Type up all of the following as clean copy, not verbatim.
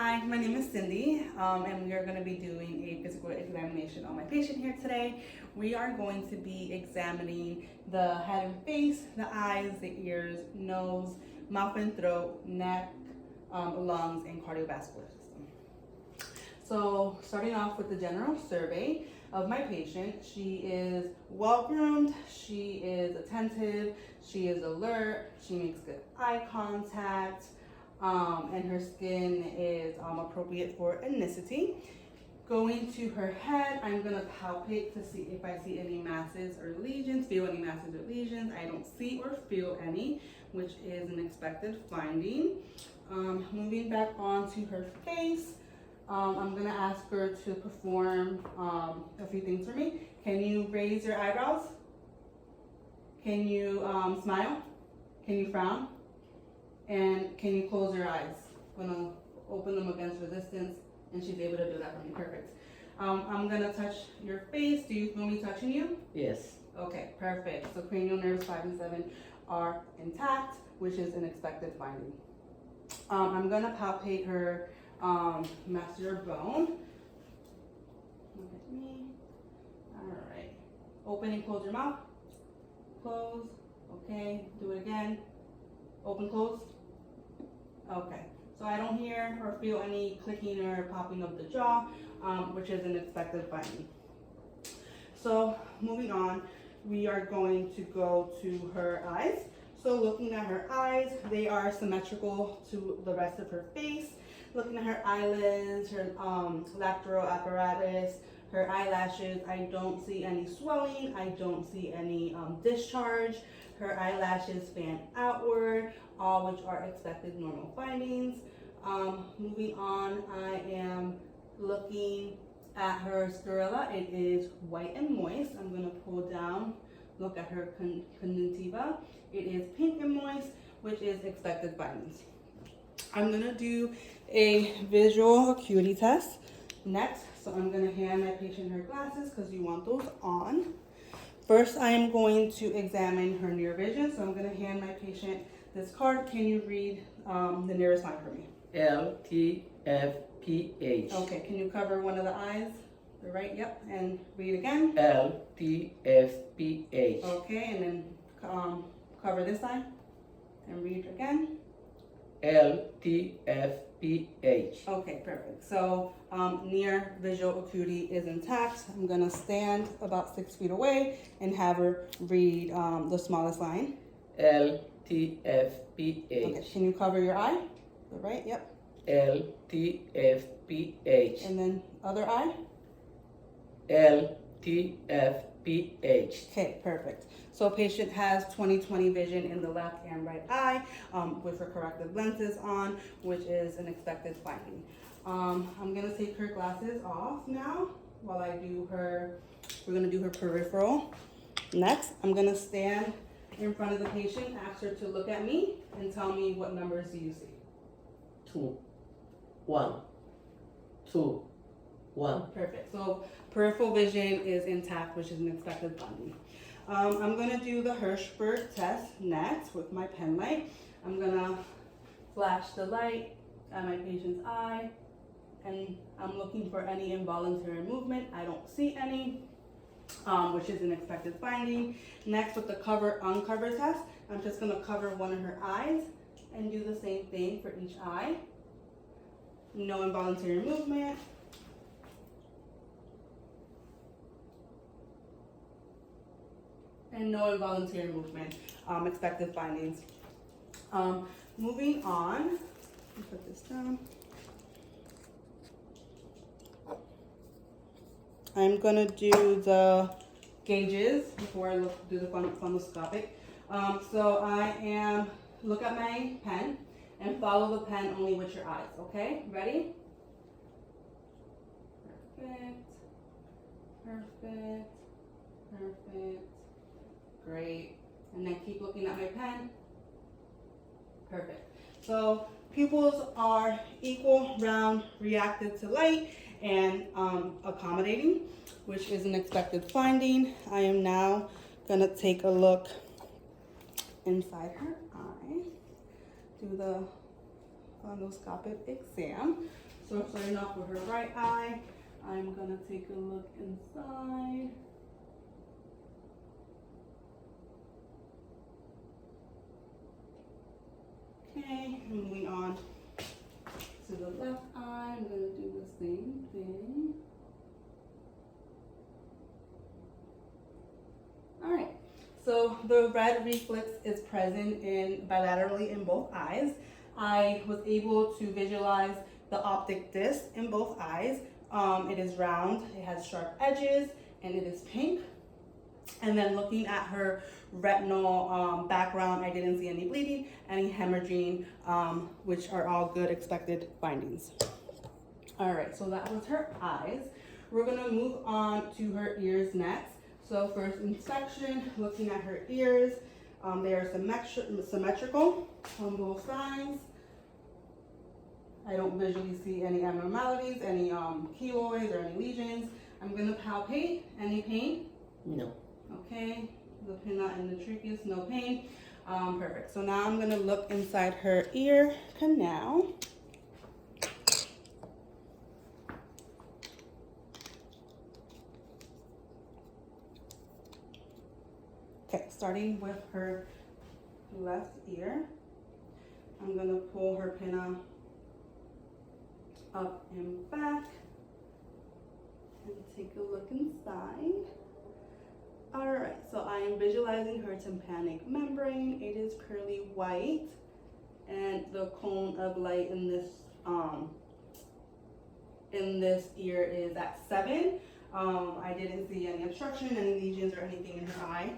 Hi, my name is Cindy, and we are going to be doing a physical examination on my patient here today. We are going to be examining the head and face, the eyes, the ears, nose, mouth and throat, neck, lungs, and cardiovascular system. So starting off with the general survey of my patient, she is well-groomed, she is attentive, she is alert, she makes good eye contact, and her skin is appropriate for ethnicity. Going to her head, I'm gonna palpate to see if I see any masses or lesions, feel any masses or lesions. I don't see or feel any, which is an expected finding. Moving back on to her face, I'm gonna ask her to perform a few things for me. Can you raise your eyebrows? Can you smile? Can you frown? And can you close your eyes? I'm gonna open them against resistance, and she's able to do that for me. Perfect. I'm gonna touch your face. Do you feel me touching you? Yes. Okay, perfect. So cranial nerves 5 and 7 are intact, which is an expected finding. I'm gonna palpate her masseter bone. Look at me. All right. Open and close your mouth. Close. Okay. Do it again. Open, close. Okay. So I don't hear or feel any clicking or popping of the jaw, which is an expected finding. So moving on, we are going to go to her eyes. So looking at her eyes, they are symmetrical to the rest of her face. Looking at her eyelids, her lateral apparatus, her eyelashes, I don't see any swelling. I don't see any discharge. Her eyelashes fan outward, all which are expected normal findings. Moving on, I am looking at her sclera. It is white and moist. I'm going to pull down, look at her conjunctiva. It is pink and moist, which is expected findings. I'm going to do a visual acuity test next. So I'm going to hand my patient her glasses because you want those on. First, I am going to examine her near vision. So I'm going to hand my patient this card. Can you read the nearest line for me? LTFPH. Okay, can you cover one of the eyes? The right, yep, and read again. LTFPH. Okay, and then cover this eye and read again. LTFPH. Okay, perfect. So near visual acuity is intact. I'm gonna stand about 6 feet away and have her read the smallest line. LTFPH. Okay, can you cover your eye? The right, yep. LTFPH. And then other eye? LTFPH. Okay, perfect. So patient has 20/20 vision in the left and right eye with her corrective lenses on, which is an expected finding. I'm gonna take her glasses off now while I do her, we're gonna do her peripheral. Next, I'm gonna stand in front of the patient, ask her to look at me and tell me what numbers do you see. 2, 1, 2, 1. Perfect. So peripheral vision is intact, which is an expected finding. I'm going to do the Resp test next with my pen light. I'm going to flash the light at my patient's eye, and I'm looking for any involuntary movement. I don't see any, which is an expected finding. Next, with the cover-uncover test, I'm just going to cover one of her eyes and do the same thing for each eye. No involuntary movement. And no involuntary movement, expected findings. Moving on, put this down. I'm gonna do the gauges before I do the fundoscopic. So I am, look at my pen and follow the pen only with your eyes, okay? Ready? Perfect, perfect, perfect. Great. And then keep looking at my pen. Perfect. So pupils are equal, round, reactive to light, and accommodating, which is an expected finding. I am now going to take a look inside her eye. Do the fundoscopic exam. So starting off with her right eye, I'm gonna take a look inside. Okay, moving on to the left eye, I'm gonna do the same thing. All right, so the red reflex is present bilaterally in both eyes. I was able to visualize the optic disc in both eyes. It is round, it has sharp edges, and it is pink. And then looking at her retinal background, I didn't see any bleeding, any hemorrhaging, which are all good expected findings. All right, so that was her eyes. We're gonna move on to her ears next. So first inspection, looking at her ears, they are symmetrical on both sides. I don't visually see any abnormalities, any keloids or any lesions. I'm gonna palpate. Any pain? No. Okay, the pinna and the tracheus, no pain. Perfect. So now I'm gonna look inside her ear canal. Okay, starting with her left ear, I'm gonna pull her pinna up and back and take a look inside. All right, so I am visualizing her tympanic membrane. It is curly white, and the cone of light in this ear is at 7. I didn't see any obstruction, any lesions, or anything in her eye,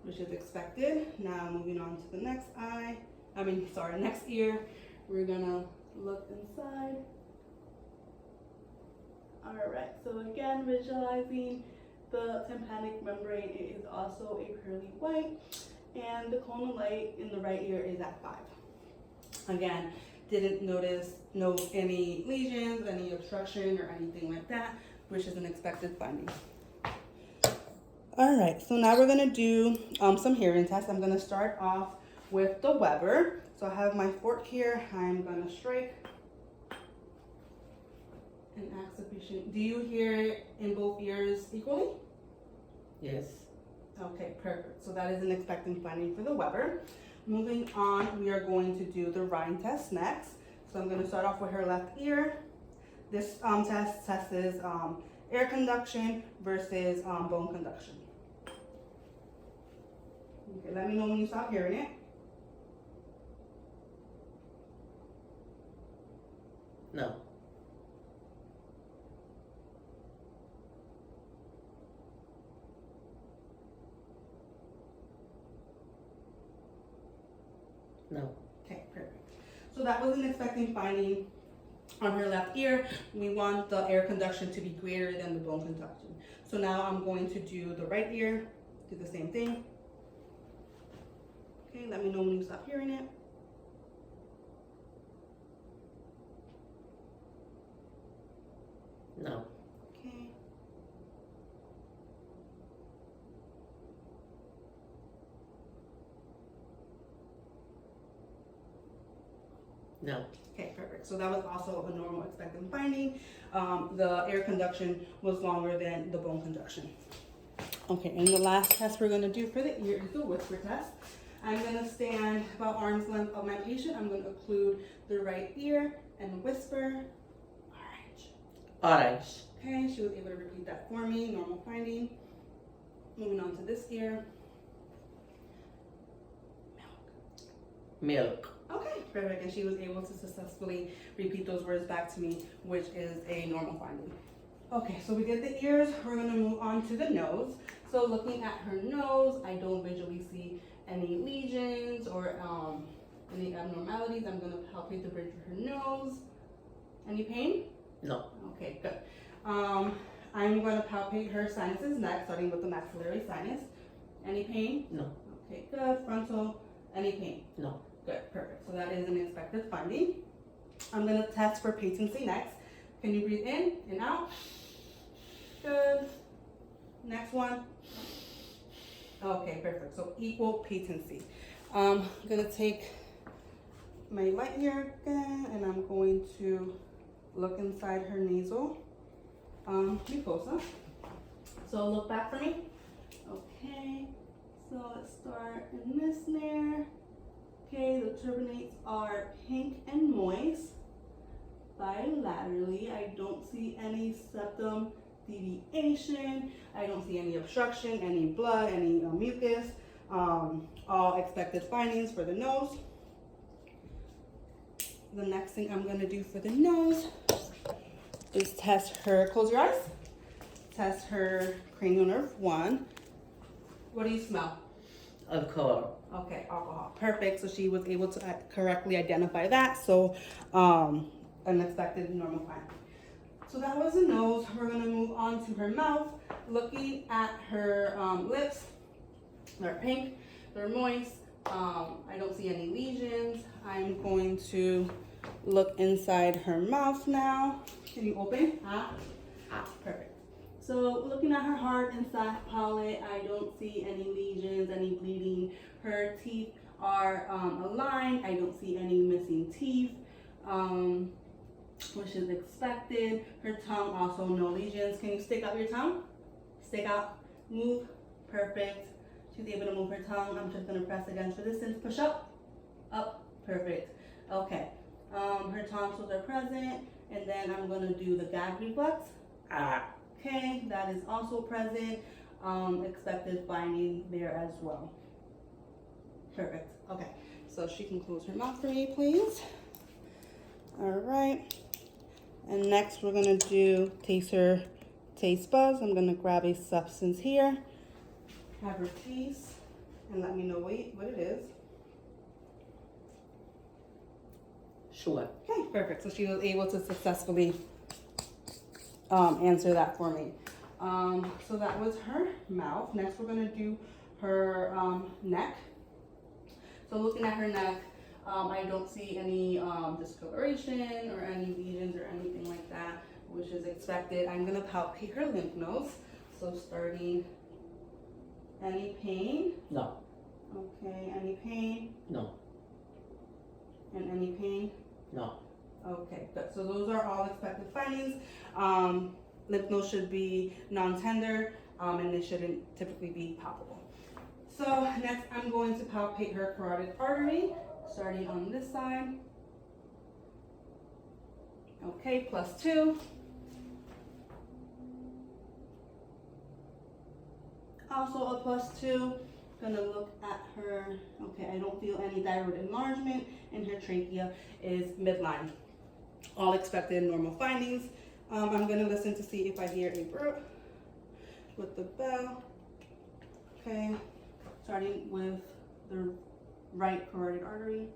which is expected. Now moving on to the next next ear. We're gonna look inside. All right, so again, visualizing the tympanic membrane, it is also a pearly white, and the cone of light in the right ear is at 5. Again, didn't note any lesions, any obstruction, or anything like that, which is an expected finding. All right, so now we're gonna do some hearing tests. I'm gonna start off with the Weber. So I have my fork here. I'm gonna strike and ask the patient, do you hear in both ears equally? Yes. Okay, perfect. So that is an expected finding for the Weber. Moving on, we are going to do the Rhine test next. So I'm gonna start off with her left ear. This test is air conduction versus bone conduction. Okay, let me know when you stop hearing it. No. No. Okay, perfect. So that was an expected finding on her left ear. We want the air conduction to be greater than the bone conduction. So now I'm going to do the right ear, do the same thing. Okay, let me know when you stop hearing it. No. Okay. No. Okay, perfect. So that was also a normal expected finding. The air conduction was longer than the bone conduction. Okay, and the last test we're gonna do for the ear is the whisper test. I'm gonna stand about arm's length of my patient. I'm gonna occlude the right ear and whisper, orange. Orange. Okay, she was able to repeat that for me, normal finding. Moving on to this ear. Milk. Okay, perfect, and she was able to successfully repeat those words back to me, which is a normal finding. Okay, so we did the ears, we're gonna move on to the nose. So looking at her nose, I don't visually see any lesions or any abnormalities. I'm gonna palpate the bridge of her nose. Any pain? No. Okay, good. I'm gonna palpate her sinuses next, starting with the maxillary sinus. Any pain? No. Okay, good. Frontal, any pain? No. Good, perfect. So that is an expected finding. I'm gonna test for patency next. Can you breathe in and out? Good. Next one. Okay, perfect. So equal patency. I'm gonna take my light here again, and I'm going to look inside her nasal mucosa. So look back for me. Okay, so let's start in this snare. Okay, the turbinates are pink and moist. Bilaterally, I don't see any septum deviation. I don't see any obstruction, any blood, any mucus. All expected findings for the nose. The next thing I'm going to do for the nose is test her, close your eyes, test her cranial nerve 1. What do you smell? Alcohol. Okay, alcohol. Perfect. So she was able to correctly identify that. So unexpected normal finding. So that was the nose. We're going to move on to her mouth. Looking at her lips, they're pink, they're moist. I don't see any lesions. I'm going to look inside her mouth now. Can you open? Perfect. So looking at her hard inside palate, I don't see any lesions, any bleeding. Her teeth are aligned. I don't see any missing teeth, which is expected. Her tongue also no lesions. Can you stick out your tongue? Stick out, move, perfect. She's able to move her tongue. I'm just gonna press against resistance, push up, perfect. Okay, her tonsils are present, and then I'm gonna do the gag reflex. Okay, that is also present. Expected finding there as well. Perfect. Okay, so she can close her mouth for me, please. All right. And next we're gonna do taster taste buds. I'm gonna grab a substance here. Have her taste and let me know what it is. Sure. Okay, perfect. So she was able to successfully answer that for me. So that was her mouth. Next we're gonna do her neck. So looking at her neck, I don't see any discoloration or any lesions or anything like that, which is expected. I'm gonna palpate her lymph nodes. So starting, any pain? No. Okay, any pain? No. And any pain? No. Okay, good. So those are all expected findings. Lymph nodes should be non-tender, and they shouldn't typically be palpable. So next I'm going to palpate her carotid artery, starting on this side. Okay, +2. Also a +2. Gonna look at her. Okay, I don't feel any thyroid enlargement, and her trachea is midline. All expected normal findings. I'm gonna listen to see if I hear a burp with the bell. Okay, starting with the right carotid artery.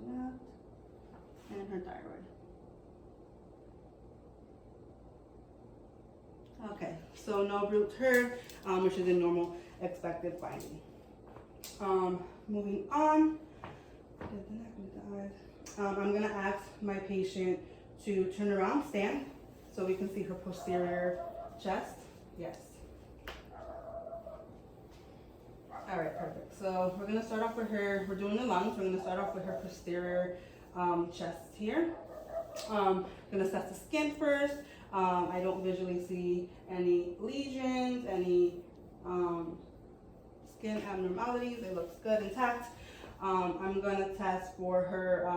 The left, and her thyroid. Okay, so no bruit heard, which is a normal expected finding. Moving on, I'm gonna ask my patient to turn around, stand, so we can see her posterior chest. Yes. All right, perfect. So we're gonna start off with her, we're doing the lungs, we're gonna start off with her posterior chest here. Gonna assess the skin first. I don't visually see any lesions, any skin abnormalities. It looks good, intact. I'm gonna test for her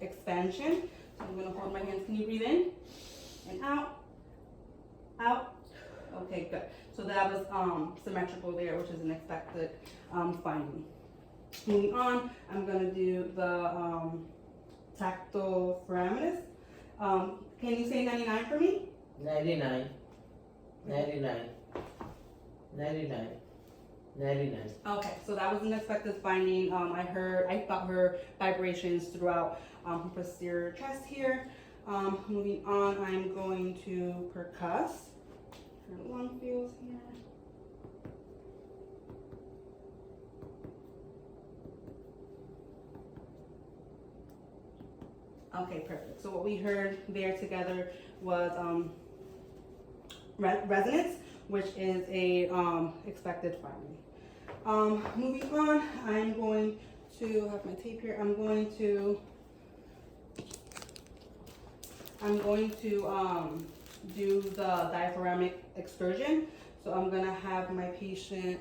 expansion. So I'm gonna hold my hands. Can you breathe in and out? Out. Okay, good. So that was symmetrical there, which is an expected finding. Moving on, I'm gonna do the tactile parameters. Can you say 99 for me? 99. 99. 99. 99. Okay, so that was an expected finding. I felt her vibrations throughout her posterior chest here. Moving on, I'm going to percuss her lung feels here. Okay, perfect. So what we heard there together was resonance, which is a expected finding. Moving on, I'm going to have my tape here. I'm going to do the diaphragmatic excursion. So I'm gonna have my patient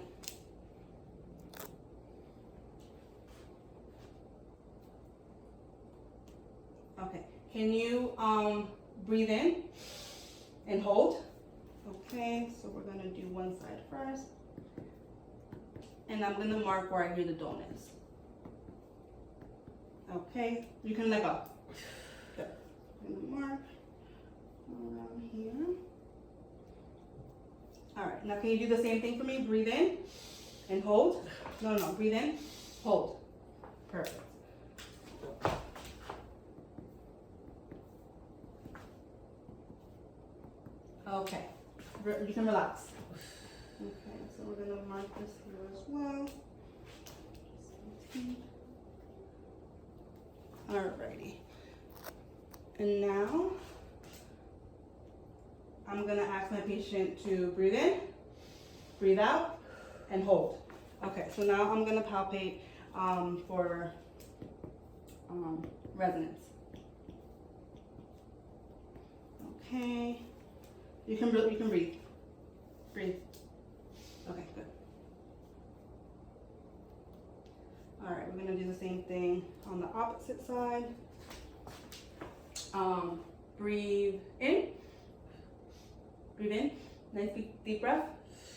okay. Can you breathe in and hold? Okay, so we're gonna do one side first. And I'm gonna mark where I hear the dome is. Okay, you can let go. Good. I'm gonna mark around here. All right, now can you do the same thing for me? Breathe in and hold. No, breathe in, hold. Perfect. Okay, you can relax. Okay, so we're gonna mark this here as well. Alrighty. And now, I'm gonna ask my patient to breathe in, breathe out, and hold. Okay, so now I'm gonna palpate for resonance. Okay, you can breathe. Breathe. Okay, good. All right, we're gonna do the same thing on the opposite side. Breathe in. Breathe in. Nice deep breath.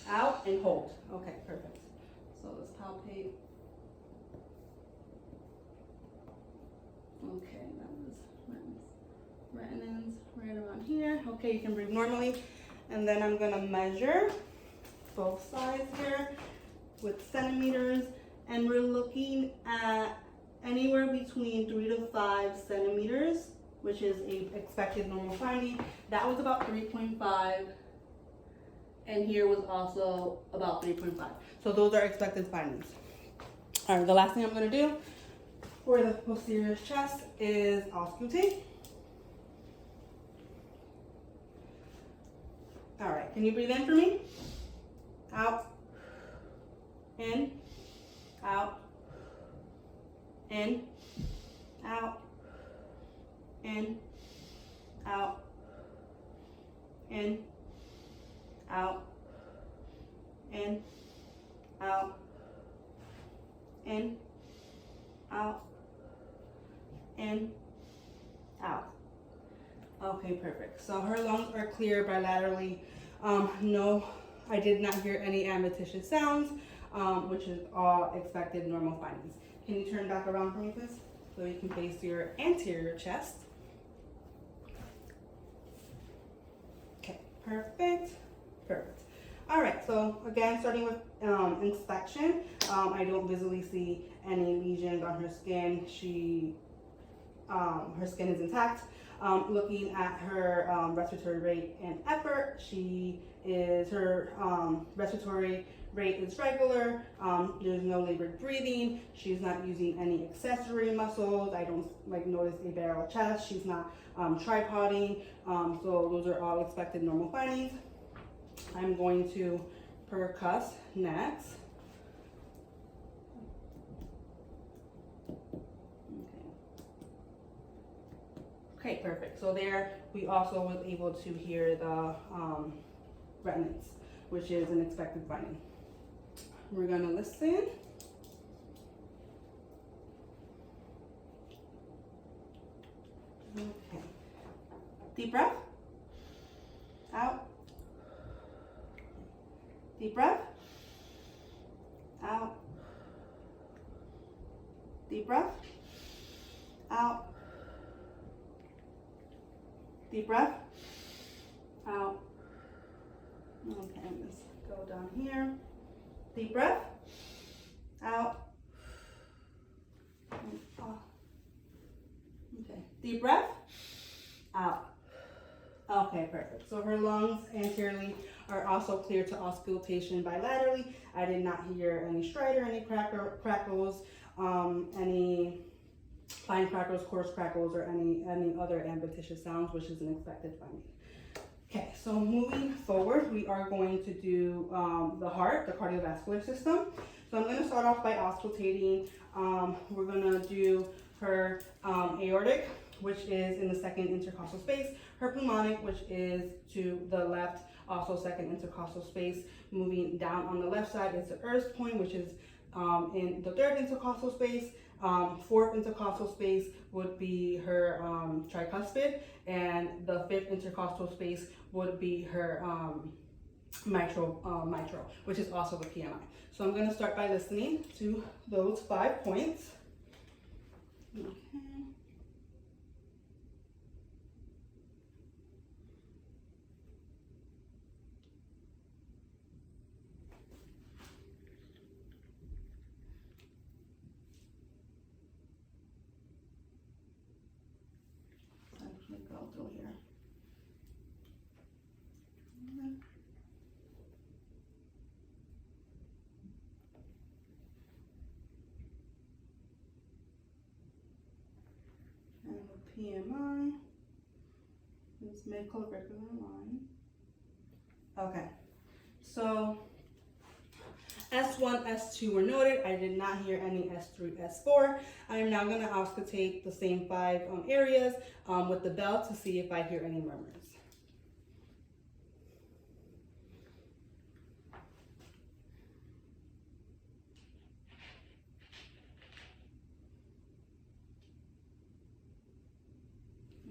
Out and hold. Okay, perfect. So let's palpate. Okay, that was resonance right around here. Okay, you can breathe normally. And then I'm gonna measure both sides here with centimeters. And we're looking at anywhere between 3 to 5 centimeters, which is a expected normal finding. That was about 3.5, and here was also about 3.5. So those are expected findings. All right, the last thing I'm gonna do for the posterior chest is auscultate. All right, can you breathe in for me? Out, in, out, in, out, in, out, in, out, in, out, in, out, in, out. Okay, perfect. So her lungs are clear bilaterally. No, I did not hear any ambititious sounds, which is all expected normal findings. Can you turn back around for me, please? So you can face your anterior chest. Okay, perfect, perfect. All right, so again, starting with inspection, I don't visually see any lesions on her skin. Her skin is intact. Looking at her respiratory rate and effort, her respiratory rate is regular. There's no labored breathing. She's not using any accessory muscles. I don't notice a barrel chest. She's not tripoding. So those are all expected normal findings. I'm going to percuss next. Okay, perfect. So there, we also was able to hear the resonance, which is an expected finding. We're gonna listen. Okay. Deep breath. Out. Deep breath. Out. Deep breath. Out. Deep breath. Out. Okay, let's go down here. Deep breath. Out. Okay, deep breath. Out. Okay, perfect. So her lungs anteriorly are also clear to auscultation bilaterally. I did not hear any stridor, any crackles, any fine crackles, coarse crackles, or any other ambititious sounds, which is an expected finding. Okay, so moving forward, we are going to do the heart, the cardiovascular system. So I'm going to start off by auscultating. We're going to do her aortic, which is in the second intercostal space, her pulmonic, which is to the left, also second intercostal space. Moving down on the left side is the Earth point, which is in the third intercostal space. Fourth intercostal space would be her tricuspid, and the fifth intercostal space would be her mitral, which is also the PMI. So I'm going to start by listening to those 5 points. Okay. Actually go through here. And the PMI is mid-clavicular line. Okay, so S1, S2 were noted. I did not hear any S3, S4. I am now going to auscultate the same 5 areas with the bell to see if I hear any murmurs.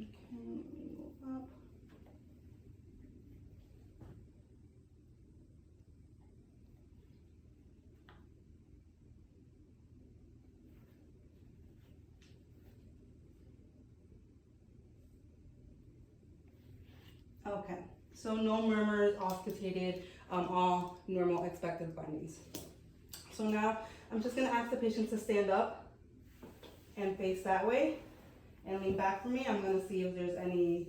Okay, let me move up. Okay, so no murmurs, auscultated, all normal expected findings. So now I'm just gonna ask the patient to stand up and face that way and lean back for me. I'm gonna see if there's any,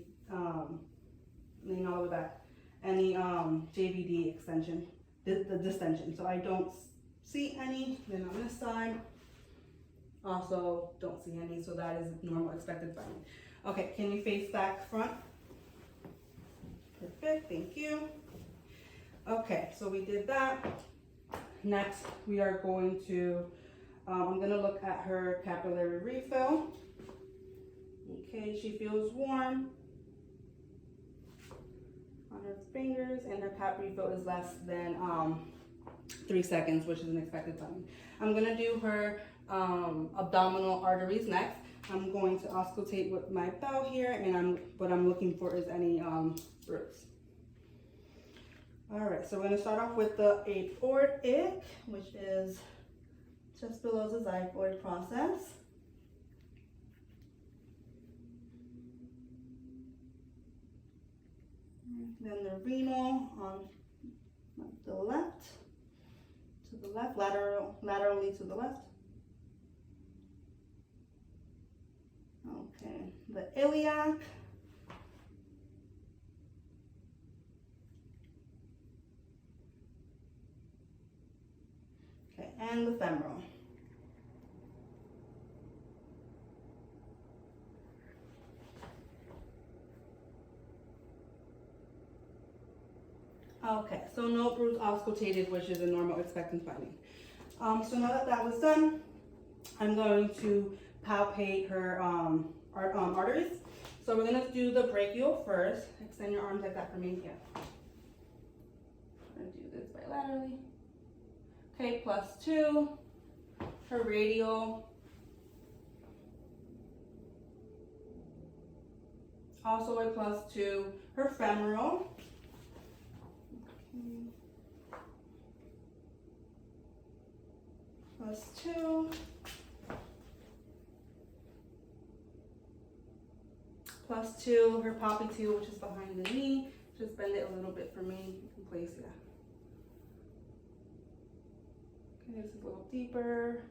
lean all the way back, any JVD extension, the distension. So I don't see any, then on this side, also don't see any, so that is normal expected finding. Okay, can you face back front? Perfect, thank you. Okay, so we did that. Next, we are going to, I'm going to look at her capillary refill. Okay, she feels warm on her fingers, and her cap refill is less than 3 seconds, which is an expected finding. I'm going to do her abdominal arteries next. I'm going to auscultate with my bell here, and what I'm looking for is any bruise. All right, so we're going to start off with the aortic, which is just below the xiphoid process. Then the renal on the left, laterally to the left. Okay, the iliac. Okay, and the femoral. Okay, so no bruise auscultated, which is a normal expectant finding. So now that that was done, I'm going to palpate her arteries. So we're going to do the brachial first. Extend your arms like that for me. Yeah. I'm going to do this bilaterally. Okay, +2. Her radial. Also a +2. Her femoral. +2. +2, her popliteal, which is behind the knee. Just bend it a little bit for me. You can place it. Okay, this is a little deeper.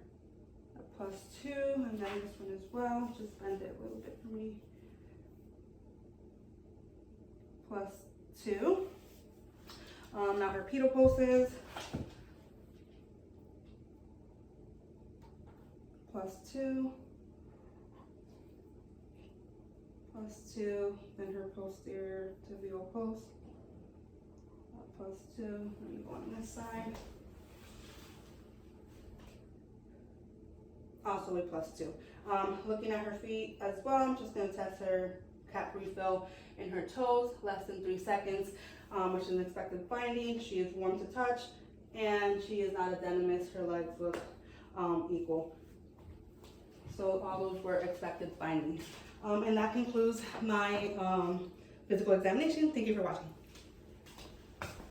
A +2, and then this one as well. Just bend it a little bit for me. +2. Now her pedal pulses. +2. +2, then her posterior tibial post, +2, let me go on this side. Also a +2. Looking at her feet as well, I'm just gonna test her cap refill in her toes, less than 3 seconds, which is an expected finding. She is warm to touch, and she is not adenomous. Her legs look equal. So all those were expected findings. And that concludes my physical examination. Thank you for watching.